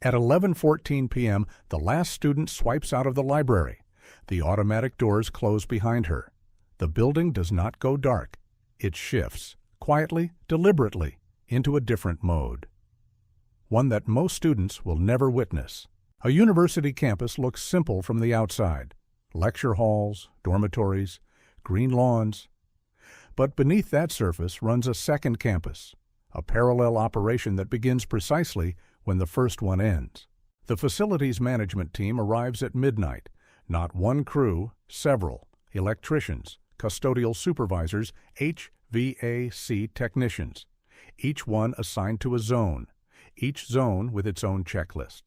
At 11:14 p.m., the last student swipes out of the library. The automatic doors close behind her. The building does not go dark. It shifts, quietly, deliberately, into a different mode. One that most students will never witness. A university campus looks simple from the outside. Lecture halls, dormitories, green lawns. But beneath that surface runs a second campus, a parallel operation that begins precisely when the first one ends. The facilities management team arrives at midnight. Not one crew, several, electricians, custodial supervisors, HVAC technicians, each one assigned to a zone, each zone with its own checklist.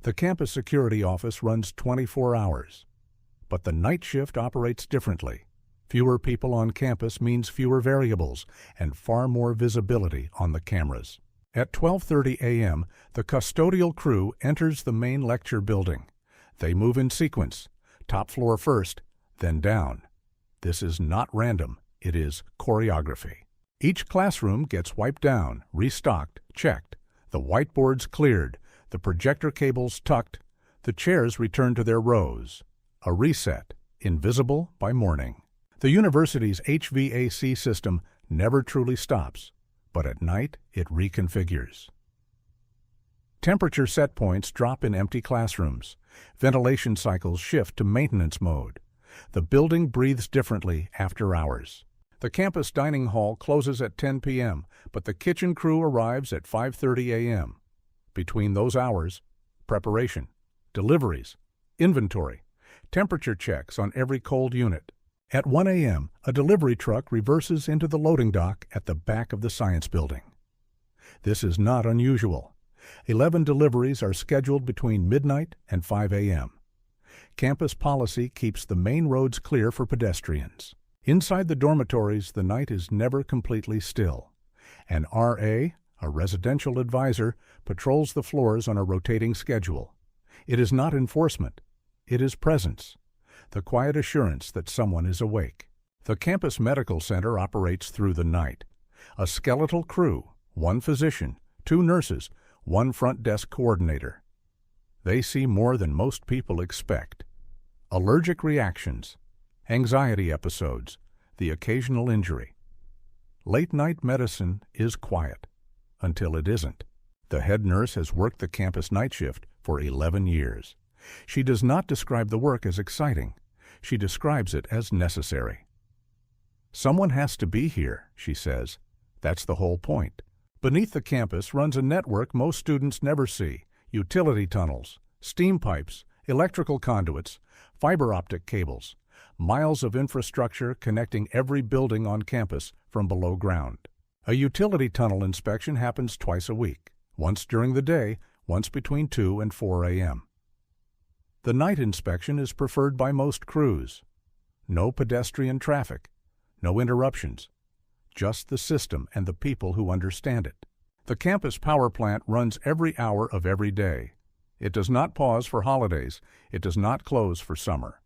The campus security office runs 24 hours. But the night shift operates differently. Fewer people on campus means fewer variables and far more visibility on the cameras. At 12:30 a.m., the custodial crew enters the main lecture building. They move in sequence, top floor first, then down. This is not random, it is choreography. Each classroom gets wiped down, restocked, checked, the whiteboards cleared, the projector cables tucked, the chairs return to their rows. A reset, invisible by morning. The university's HVAC system never truly stops, but at night it reconfigures. Temperature set points drop in empty classrooms. Ventilation cycles shift to maintenance mode. The building breathes differently after hours. The campus dining hall closes at 10 p.m., but the kitchen crew arrives at 5:30 a.m. Between those hours, preparation, deliveries, inventory, temperature checks on every cold unit. At 1 a.m., a delivery truck reverses into the loading dock at the back of the science building. This is not unusual. 11 deliveries are scheduled between midnight and 5 a.m. Campus policy keeps the main roads clear for pedestrians. Inside the dormitories, the night is never completely still. An RA, a residential advisor, patrols the floors on a rotating schedule. It is not enforcement. It is presence. The quiet assurance that someone is awake. The campus medical center operates through the night. A skeletal crew, one physician, 2 nurses, 1 front desk coordinator. They see more than most people expect. Allergic reactions, anxiety episodes, the occasional injury. Late-night medicine is quiet, until it isn't. The head nurse has worked the campus night shift for 11 years. She does not describe the work as exciting. She describes it as necessary. Someone has to be here, she says. That's the whole point. Beneath the campus runs a network most students never see. Utility tunnels, steam pipes, electrical conduits, fiber optic cables, miles of infrastructure connecting every building on campus from below ground. A utility tunnel inspection happens twice a week, once during the day, once between 2 and 4 a.m. The night inspection is preferred by most crews. No pedestrian traffic, no interruptions, just the system and the people who understand it. The campus power plant runs every hour of every day. It does not pause for holidays. It does not close for summer.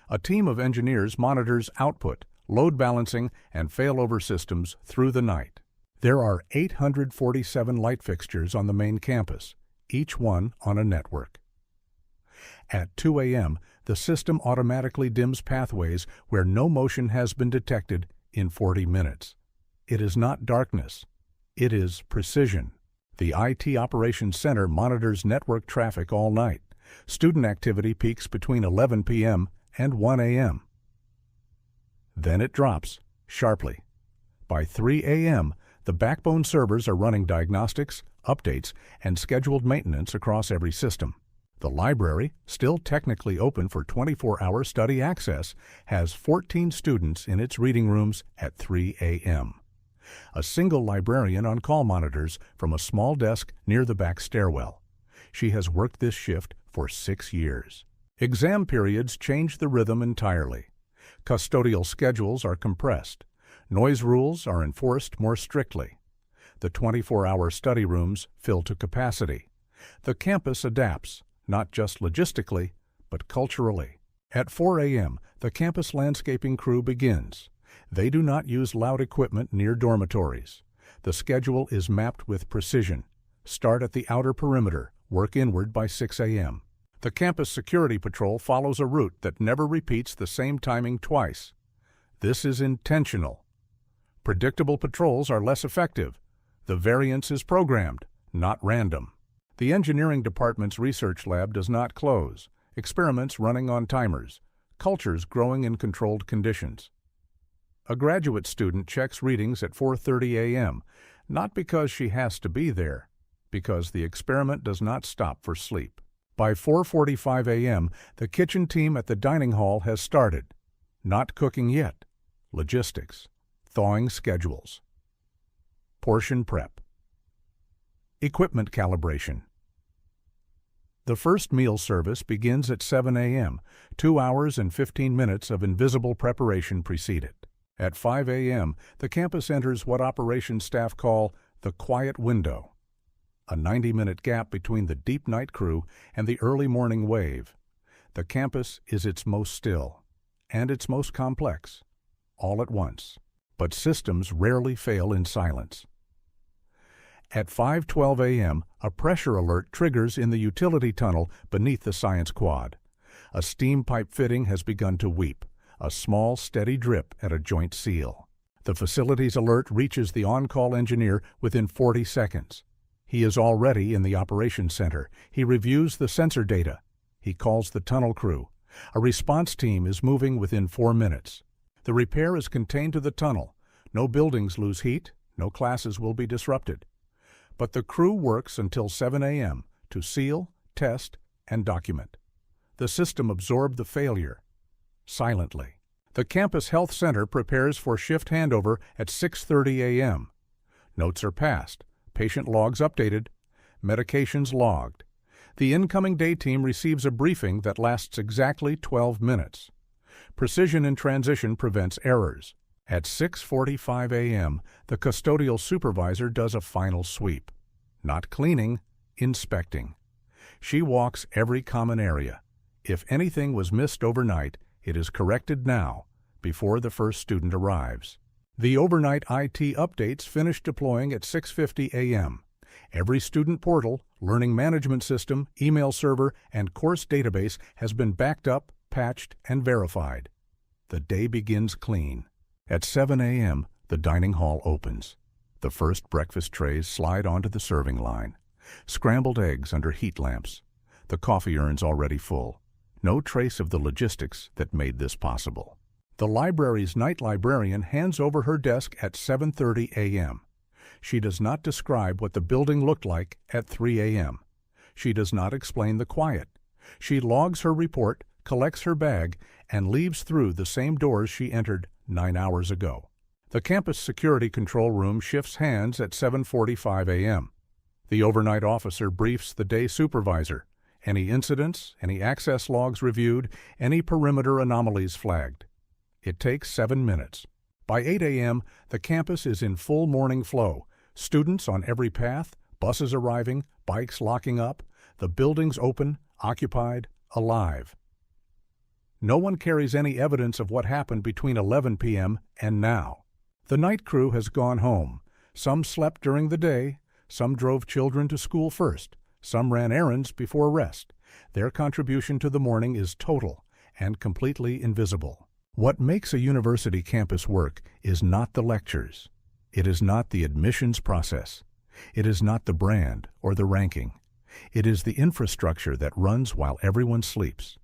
A team of engineers monitors output, load balancing, and failover systems through the night. There are 847 light fixtures on the main campus, each one on a network. At 2 a.m., the system automatically dims pathways where no motion has been detected in 40 minutes. It is not darkness. It is precision. The IT Operations Center monitors network traffic all night. Student activity peaks between 11 p.m. and 1 a.m. Then it drops, sharply. By 3 a.m., the backbone servers are running diagnostics, updates, and scheduled maintenance across every system. The library, still technically open for 24-hour study access, has 14 students in its reading rooms at 3 a.m. A single librarian on call monitors from a small desk near the back stairwell. She has worked this shift for 6 years. Exam periods change the rhythm entirely. Custodial schedules are compressed. Noise rules are enforced more strictly. The 24-hour study rooms fill to capacity. The campus adapts, not just logistically, but culturally. At 4 a.m., the campus landscaping crew begins. They do not use loud equipment near dormitories. The schedule is mapped with precision. Start at the outer perimeter, work inward by 6 a.m. The campus security patrol follows a route that never repeats the same timing twice. This is intentional. Predictable patrols are less effective. The variance is programmed, not random. The engineering department's research lab does not close, experiments running on timers, cultures growing in controlled conditions. A graduate student checks readings at 4:30 a.m., not because she has to be there, because the experiment does not stop for sleep. By 4:45 a.m., the kitchen team at the dining hall has started. Not cooking yet. Logistics. Thawing schedules. Portion prep. Equipment calibration. The first meal service begins at 7 a.m., 2 hours and 15 minutes of invisible preparation precede it. At 5 a.m., the campus enters what operations staff call the quiet window, a 90-minute gap between the deep night crew and the early morning wave. The campus is its most still and its most complex, all at once. But systems rarely fail in silence. At 5:12 a.m., a pressure alert triggers in the utility tunnel beneath the science quad. A steam pipe fitting has begun to weep, a small, steady drip at a joint seal. The facilities alert reaches the on-call engineer within 40 seconds. He is already in the operations center. He reviews the sensor data. He calls the tunnel crew. A response team is moving within 4 minutes. The repair is contained to the tunnel. No buildings lose heat. No classes will be disrupted. But the crew works until 7 a.m. to seal, test, and document. The system absorbed the failure, silently. The campus health center prepares for shift handover at 6:30 a.m. Notes are passed, patient logs updated, medications logged. The incoming day team receives a briefing that lasts exactly 12 minutes. Precision in transition prevents errors. At 6:45 a.m., the custodial supervisor does a final sweep. Not cleaning, inspecting. She walks every common area. If anything was missed overnight, it is corrected now, before the first student arrives. The overnight IT updates finish deploying at 6:50 a.m. Every student portal, learning management system, email server, and course database has been backed up, patched, and verified. The day begins clean. At 7 a.m., the dining hall opens. The first breakfast trays slide onto the serving line. Scrambled eggs under heat lamps. The coffee urns already full. No trace of the logistics that made this possible. The library's night librarian hands over her desk at 7:30 a.m. She does not describe what the building looked like at 3 a.m. She does not explain the quiet. She logs her report, collects her bag, and leaves through the same doors she entered 9 hours ago. The campus security control room shifts hands at 7:45 a.m. The overnight officer briefs the day supervisor. Any incidents, any access logs reviewed, any perimeter anomalies flagged. It takes 7 minutes. By 8 a.m., the campus is in full morning flow. Students on every path, buses arriving, bikes locking up, the buildings open, occupied, alive. No one carries any evidence of what happened between 11 p.m. and now. The night crew has gone home. Some slept during the day, some drove children to school first, some ran errands before rest. Their contribution to the morning is total and completely invisible. What makes a university campus work is not the lectures. It is not the admissions process. It is not the brand or the ranking. It is the infrastructure that runs while everyone sleeps,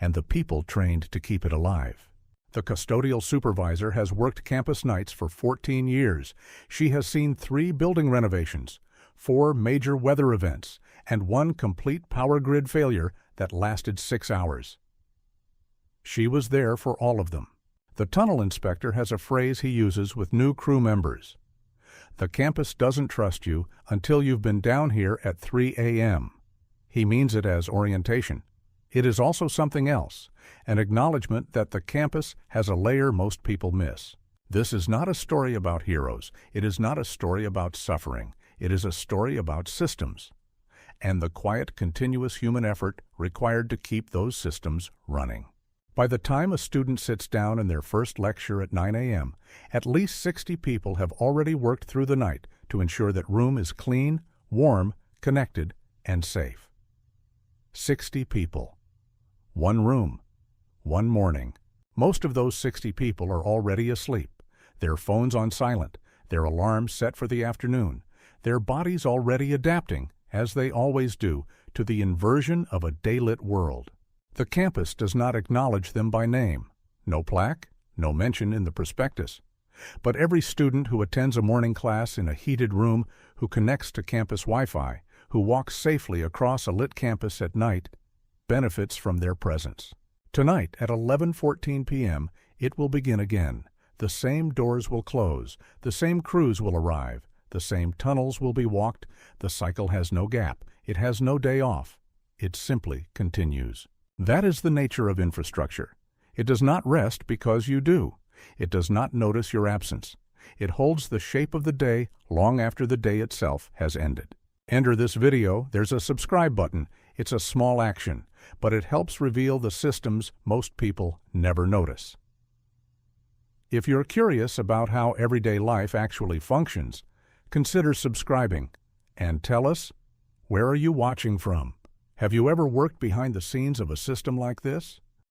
and the people trained to keep it alive. The custodial supervisor has worked campus nights for 14 years. She has seen 3 building renovations, 4 major weather events, and 1 complete power grid failure that lasted 6 hours. She was there for all of them. The tunnel inspector has a phrase he uses with new crew members. The campus doesn't trust you until you've been down here at 3 a.m. He means it as orientation. It is also something else, an acknowledgement that the campus has a layer most people miss. This is not a story about heroes. It is not a story about suffering. It is a story about systems, and the quiet, continuous human effort required to keep those systems running. By the time a student sits down in their first lecture at 9 a.m., at least 60 people have already worked through the night to ensure that room is clean, warm, connected, and safe. 60 people. One room. One morning. Most of those 60 people are already asleep, their phones on silent, their alarms set for the afternoon, their bodies already adapting, as they always do, to the inversion of a daylit world. The campus does not acknowledge them by name. No plaque, no mention in the prospectus. But every student who attends a morning class in a heated room, who connects to campus Wi-Fi, who walks safely across a lit campus at night, benefits from their presence. Tonight at 11:14 p.m., it will begin again. The same doors will close, the same crews will arrive, the same tunnels will be walked. The cycle has no gap, it has no day off. It simply continues. That is the nature of infrastructure. It does not rest because you do. It does not notice your absence. It holds the shape of the day long after the day itself has ended. Enter this video, there's a subscribe button. It's a small action, but it helps reveal the systems most people never notice. If you're curious about how everyday life actually functions, consider subscribing and tell us, where are you watching from? Have you ever worked behind the scenes of a system like this?